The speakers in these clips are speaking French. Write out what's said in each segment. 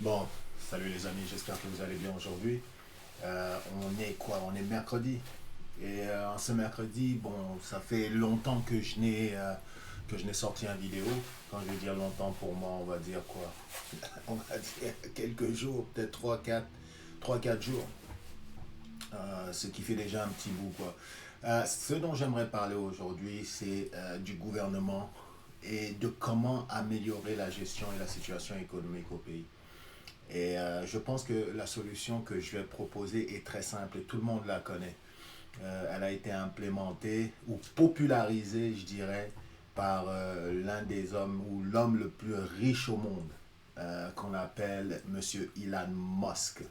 Bon, salut les amis, j'espère que vous allez bien aujourd'hui. On est quoi? On est mercredi. Et en ce mercredi, bon, ça fait longtemps que je n'ai sorti une vidéo. Quand je veux dire longtemps pour moi, on va dire quoi? On va dire quelques jours, peut-être trois quatre jours. Ce qui fait déjà un petit bout, quoi. Ce dont j'aimerais parler aujourd'hui, c'est du gouvernement et de comment améliorer la gestion et la situation économique au pays. Et je pense que la solution que je vais proposer est très simple et tout le monde la connaît. Elle a été implémentée ou popularisée, je dirais, par l'un des hommes ou l'homme le plus riche au monde, qu'on appelle Monsieur Elon Musk.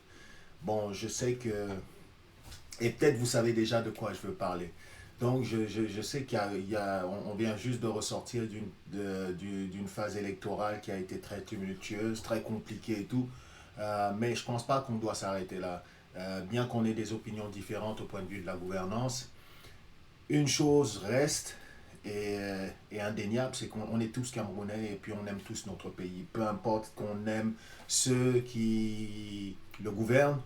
Bon, je sais que, et peut-être vous savez déjà de quoi je veux parler. Donc, je sais on vient juste de ressortir d'une phase électorale qui a été très tumultueuse, très compliquée et tout. Mais je ne pense pas qu'on doit s'arrêter là. Bien qu'on ait des opinions différentes au point de vue de la gouvernance, une chose reste et indéniable, c'est qu'on est tous Camerounais et puis on aime tous notre pays. Peu importe qu'on aime ceux qui le gouvernent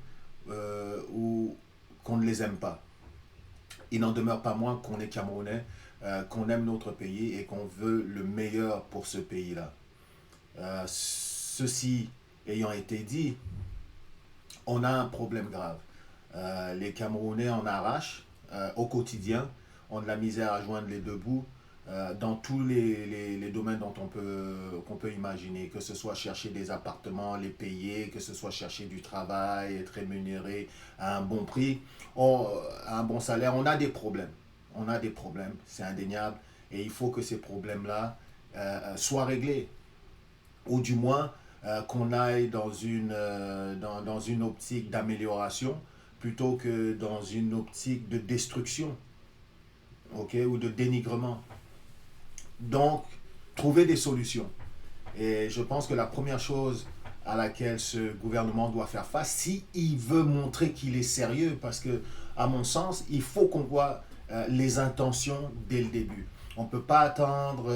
ou qu'on ne les aime pas. Il n'en demeure pas moins qu'on est Camerounais, qu'on aime notre pays et qu'on veut le meilleur pour ce pays-là. Ceci ayant été dit, on a un problème grave. Les Camerounais en arrachent au quotidien, ont de la misère à joindre les deux bouts dans tous les domaines qu'on peut imaginer, que ce soit chercher des appartements, les payer, que ce soit chercher du travail, être rémunéré à un bon prix, à un bon salaire. On a des problèmes. On a des problèmes, c'est indéniable. Et il faut que ces problèmes-là soient réglés. Ou du moins qu'on aille dans une optique d'amélioration plutôt que dans une optique de destruction, ok, ou de dénigrement. Donc, trouver des solutions. Et je pense que la première chose à laquelle ce gouvernement doit faire face, s'il veut montrer qu'il est sérieux, parce que, à mon sens, il faut qu'on voit les intentions dès le début. On ne peut pas attendre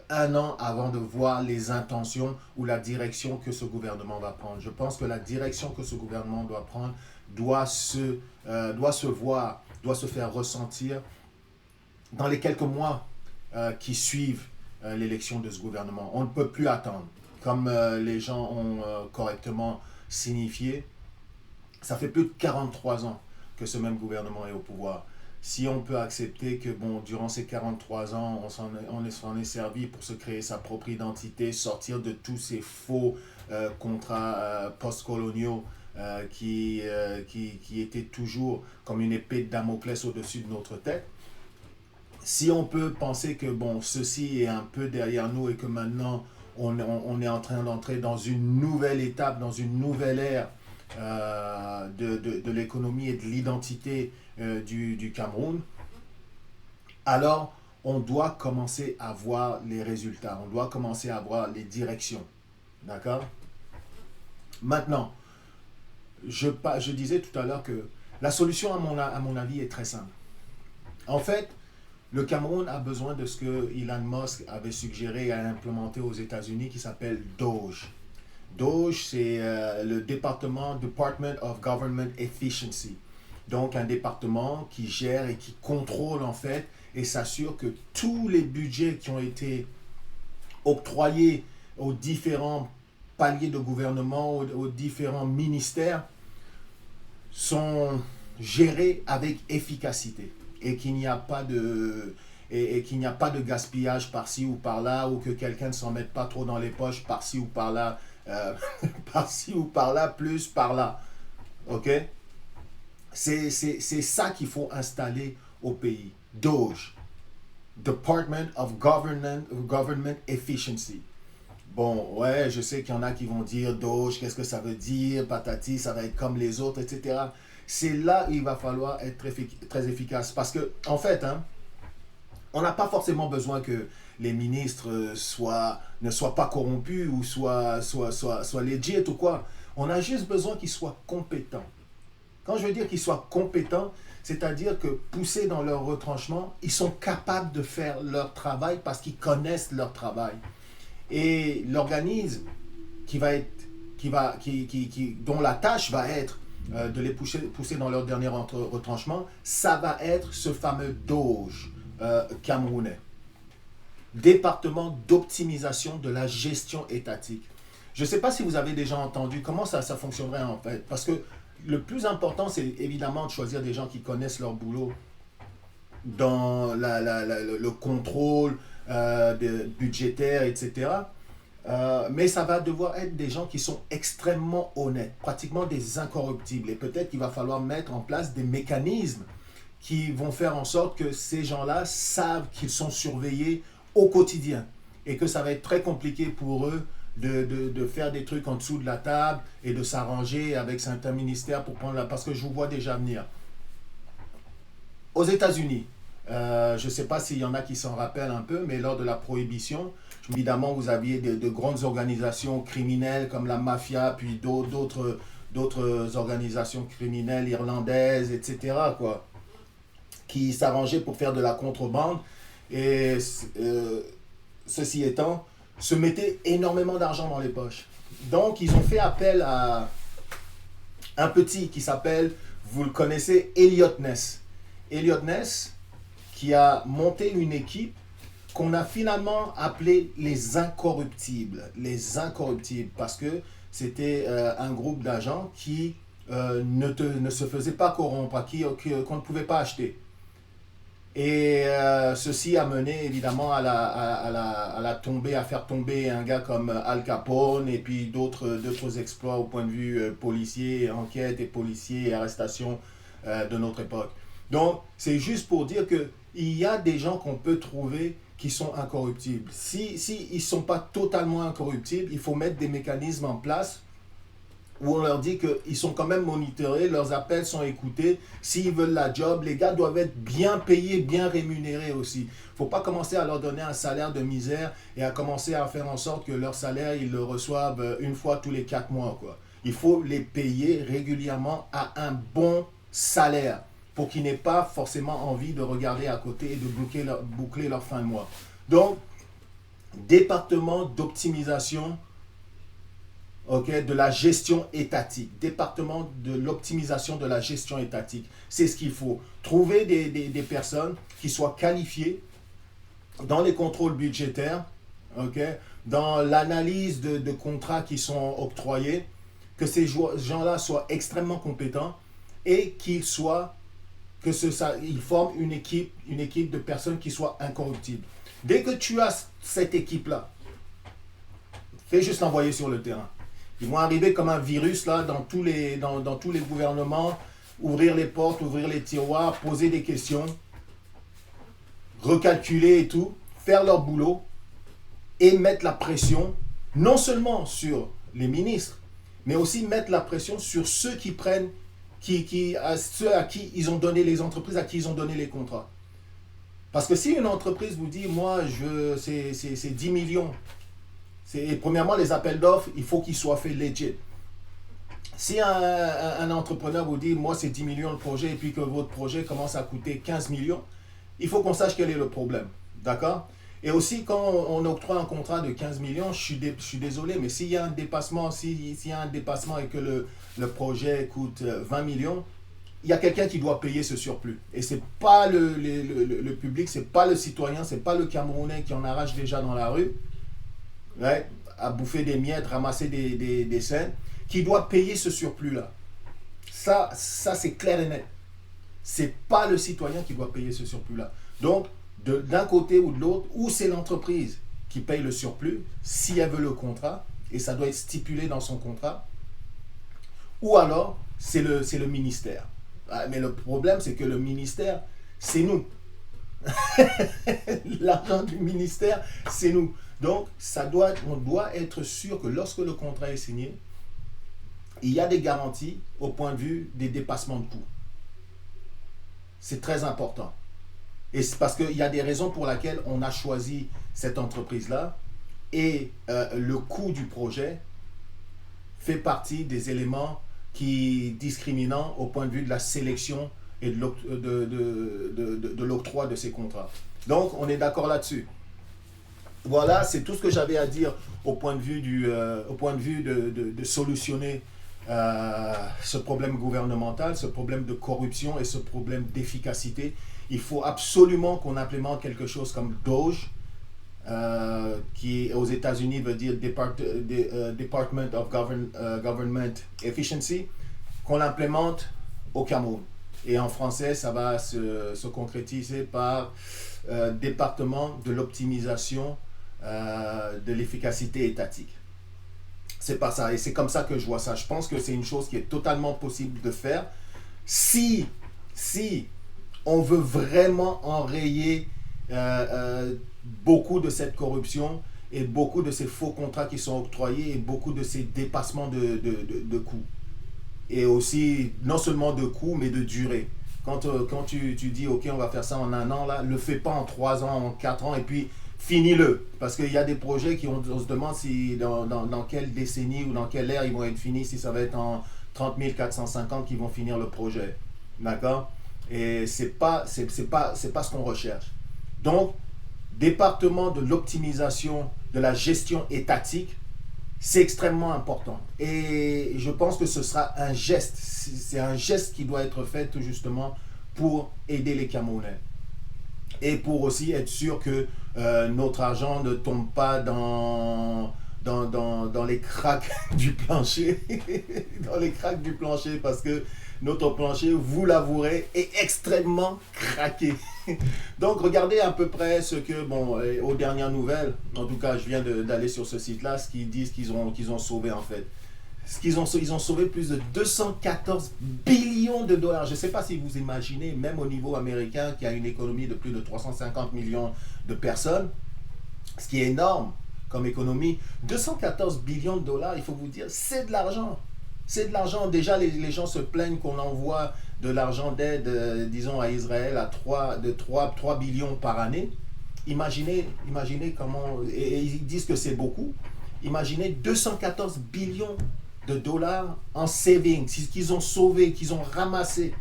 un an avant de voir les intentions ou la direction que ce gouvernement va prendre. Je pense que la direction que ce gouvernement doit prendre doit se voir, doit se faire ressentir dans les quelques mois qui suivent l'élection de ce gouvernement. On ne peut plus attendre. Comme les gens ont correctement signifié, ça fait plus de 43 ans que ce même gouvernement est au pouvoir. Si on peut accepter que, bon, durant ces 43 ans, on s'en est servi pour se créer sa propre identité, sortir de tous ces faux contrats post-coloniaux qui étaient toujours comme une épée de Damoclès au-dessus de notre tête, si on peut penser que bon, ceci est un peu derrière nous et que maintenant on est en train d'entrer dans une nouvelle étape, dans une nouvelle ère de l'économie et de l'identité du Cameroun, alors on doit commencer à voir les résultats, on doit commencer à voir les directions. D'accord? Maintenant, je disais tout à l'heure que la solution, à mon avis, est très simple. En fait, le Cameroun a besoin de ce que Elon Musk avait suggéré à implémenter aux États-Unis qui s'appelle DOGE. DOGE, c'est le Department of Government Efficiency. Donc un département qui gère et qui contrôle en fait et s'assure que tous les budgets qui ont été octroyés aux différents paliers de gouvernement, aux différents ministères, sont gérés avec efficacité et qu'il n'y a pas de qu'il n'y a pas de gaspillage par-ci ou par-là ou que quelqu'un ne s'en mette pas trop dans les poches par-ci ou par-là, par-ci ou par-là, plus par-là. Ok? C'est ça qu'il faut installer au pays. DOGE, Department of Government Efficiency. Bon, ouais, je sais qu'il y en a qui vont dire Doge, qu'est-ce que ça veut dire, patati, ça va être comme les autres, etc. C'est là où il va falloir être très efficace. Parce que, en fait, hein, on n'a pas forcément besoin que les ministres ne soient pas corrompus ou soient legit ou quoi. On a juste besoin qu'ils soient compétents. Quand je veux dire qu'ils soient compétents, c'est-à-dire que poussés dans leur retranchement, ils sont capables de faire leur travail parce qu'ils connaissent leur travail. Et l'organisme qui va être dont la tâche va être de les pousser dans leur dernier retranchement, ça va être ce fameux DOGE camerounais. Département d'optimisation de la gestion étatique. Je ne sais pas si vous avez déjà entendu comment ça fonctionnerait en fait. Parce que le plus important, c'est évidemment de choisir des gens qui connaissent leur boulot dans le contrôle budgétaire, etc. Mais ça va devoir être des gens qui sont extrêmement honnêtes, pratiquement des incorruptibles. Et peut-être qu'il va falloir mettre en place des mécanismes qui vont faire en sorte que ces gens-là savent qu'ils sont surveillés au quotidien. Et que ça va être très compliqué pour eux de faire des trucs en dessous de la table et de s'arranger avec certains ministères pour prendre parce que je vous vois déjà venir. Aux États-Unis, je ne sais pas s'il y en a qui s'en rappellent un peu, mais lors de la prohibition, évidemment, vous aviez de grandes organisations criminelles comme la mafia, puis d'autres organisations criminelles irlandaises, etc., quoi, qui s'arrangeaient pour faire de la contrebande. Et ceci étant, se mettaient énormément d'argent dans les poches. Donc, ils ont fait appel à un petit qui s'appelle, vous le connaissez, Elliot Ness. Elliot Ness, qui a monté une équipe qu'on a finalement appelée les Incorruptibles. Les Incorruptibles, parce que c'était un groupe d'agents qui ne se faisaient pas corrompre, qu'on ne pouvait pas acheter. Et ceci a mené évidemment à faire tomber un gars comme Al Capone et puis d'autres exploits au point de vue policier, enquête et policier et arrestation de notre époque. Donc, c'est juste pour dire qu'il y a des gens qu'on peut trouver qui sont incorruptibles. Si ils ne sont pas totalement incorruptibles, il faut mettre des mécanismes en place où on leur dit qu'ils sont quand même monitorés, leurs appels sont écoutés. S'ils veulent la job, les gars doivent être bien payés, bien rémunérés aussi. Il ne faut pas commencer à leur donner un salaire de misère et à commencer à faire en sorte que leur salaire, ils le reçoivent une fois tous les 4 mois, quoi. Il faut les payer régulièrement à un bon salaire pour qu'ils n'aient pas forcément envie de regarder à côté et de boucler leur fin de mois. Donc, département d'optimisation de la gestion étatique, département de l'optimisation de la gestion étatique. C'est ce qu'il faut. Trouver des personnes qui soient qualifiées dans les contrôles budgétaires, dans l'analyse de contrats qui sont octroyés, que ces gens-là soient extrêmement compétents et qu'ils forment une équipe de personnes qui soient incorruptibles. Dès que tu as cette équipe-là, fais juste l'envoyer sur le terrain. Ils vont arriver comme un virus là dans tous les gouvernements, ouvrir les portes, ouvrir les tiroirs, poser des questions, recalculer et tout, faire leur boulot et mettre la pression non seulement sur les ministres, mais aussi mettre la pression sur ceux qui prennent, ceux à qui ils ont donné les entreprises, à qui ils ont donné les contrats. Parce que si une entreprise vous dit, moi, c'est 10 millions, premièrement, les appels d'offres, il faut qu'ils soient faits legit. Si un entrepreneur vous dit, moi, c'est 10 millions le projet, et puis que votre projet commence à coûter 15 millions, il faut qu'on sache quel est le problème. D'accord? Et aussi, quand on octroie un contrat de 15 millions, je suis désolé, mais s'il y a un dépassement, et que le projet coûte 20 millions, il y a quelqu'un qui doit payer ce surplus. Et ce n'est pas le public, ce n'est pas le citoyen, ce n'est pas le Camerounais qui en arrache déjà dans la rue, à bouffer des miettes, ramasser des scènes, qui doit payer ce surplus-là. Ça c'est clair et net. Ce n'est pas le citoyen qui doit payer ce surplus-là. Donc, d'un côté ou de l'autre, ou c'est l'entreprise qui paye le surplus, si elle veut le contrat, et ça doit être stipulé dans son contrat, ou alors c'est le ministère. Mais le problème, c'est que le ministère, c'est nous. L'argent du ministère, c'est nous. Donc, on doit être sûr que lorsque le contrat est signé, il y a des garanties au point de vue des dépassements de coûts. C'est très important. Et c'est parce qu'il y a des raisons pour lesquelles on a choisi cette entreprise-là et le coût du projet fait partie des éléments discriminants au point de vue de la sélection et de l'octroi de ces contrats. Donc, on est d'accord là-dessus. Voilà, c'est tout ce que j'avais à dire au point de vue, de solutionner ce problème gouvernemental, ce problème de corruption et ce problème d'efficacité. Il faut absolument qu'on implémente quelque chose comme Doge, qui aux États-Unis veut dire Department of Government Efficiency, qu'on l'implémente au Cameroun. Et en français, ça va se concrétiser par département de l'optimisation de l'efficacité étatique. C'est pas ça. Et c'est comme ça que je vois ça. Je pense que c'est une chose qui est totalement possible de faire si on veut vraiment enrayer beaucoup de cette corruption et beaucoup de ces faux contrats qui sont octroyés et beaucoup de ces dépassements de coûts. Et aussi, non seulement de coûts, mais de durée. Quand tu dis, OK, on va faire ça en 1 an, là, le fais pas en 3 ans, en 4 ans, et puis finis-le. Parce qu'il y a des projets on se demande si dans quelle décennie ou dans quelle ère ils vont être finis, si ça va être en 30 450 qu'ils vont finir le projet. D'accord? Et c'est pas ce qu'on recherche. Donc, département de l'optimisation de la gestion étatique, c'est extrêmement important. Et je pense que ce sera un geste. C'est un geste qui doit être fait tout justement pour aider les Camerounais. Et pour aussi être sûr que notre argent ne tombe pas dans les cracks du plancher. Dans les cracks du plancher, parce que notre plancher, vous l'avouerez, est extrêmement craqué. Donc, regardez à peu près ce que, aux dernières nouvelles, en tout cas, je viens d'aller sur ce site-là, ce qu'ils disent qu'ils ont sauvé en fait. Ils ont sauvé plus de 214 billions de dollars. Je ne sais pas si vous imaginez, même au niveau américain, qui a une économie de plus de 350 millions de personnes, ce qui est énorme comme économie, 214 billions de dollars, il faut vous dire, c'est de l'argent. C'est de l'argent. Déjà, les gens se plaignent qu'on envoie de l'argent d'aide, disons, à Israël à 3 billions par année. Imaginez comment... Et ils disent que c'est beaucoup. Imaginez 214 billions de dollars en savings, qu'ils ont sauvé, qu'ils ont ramassé,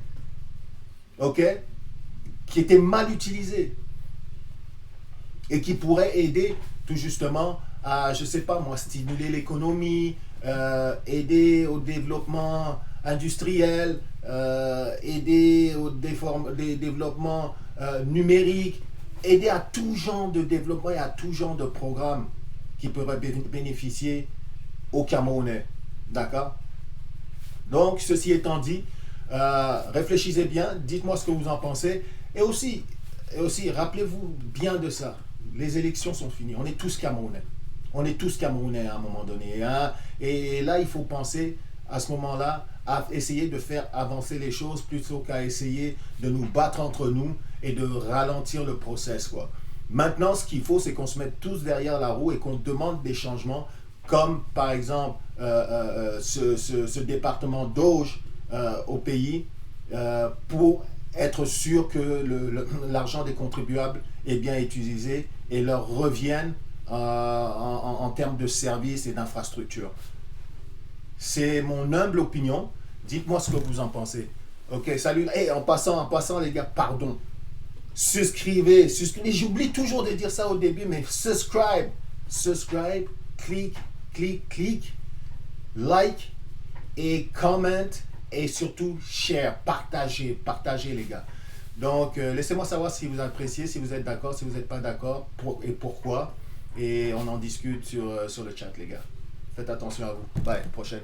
ok, qui étaient mal utilisés et qui pourraient aider tout justement à, je sais pas moi, stimuler l'économie, aider au développement industriel, aider au développement numérique, aider à tout genre de développement et à tout genre de programmes qui pourraient bénéficier aux Camerounais. D'accord? Donc, ceci étant dit, réfléchissez bien, dites-moi ce que vous en pensez. Et aussi rappelez-vous bien de ça. Les élections sont finies. On est tous Camerounais. On est tous Camerounais à un moment donné. Hein? Et là, il faut penser à ce moment-là à essayer de faire avancer les choses plutôt qu'à essayer de nous battre entre nous et de ralentir le process, quoi. Maintenant, ce qu'il faut, c'est qu'on se mette tous derrière la roue et qu'on demande des changements, comme par exemple ce département Doge au pays, pour être sûr que l'argent des contribuables est bien utilisé et leur revienne en termes de services et d'infrastructures. C'est mon humble opinion. Dites-moi ce que vous en pensez. Ok, salut. Et en passant, les gars, pardon. Souscrivez. J'oublie toujours de dire ça au début, mais subscribe, clique, like et comment et surtout share, partagez les gars. Donc laissez-moi savoir si vous appréciez, si vous êtes d'accord, si vous n'êtes pas d'accord et pourquoi. Et on en discute sur le chat les gars. Faites attention à vous. Bye, prochaine.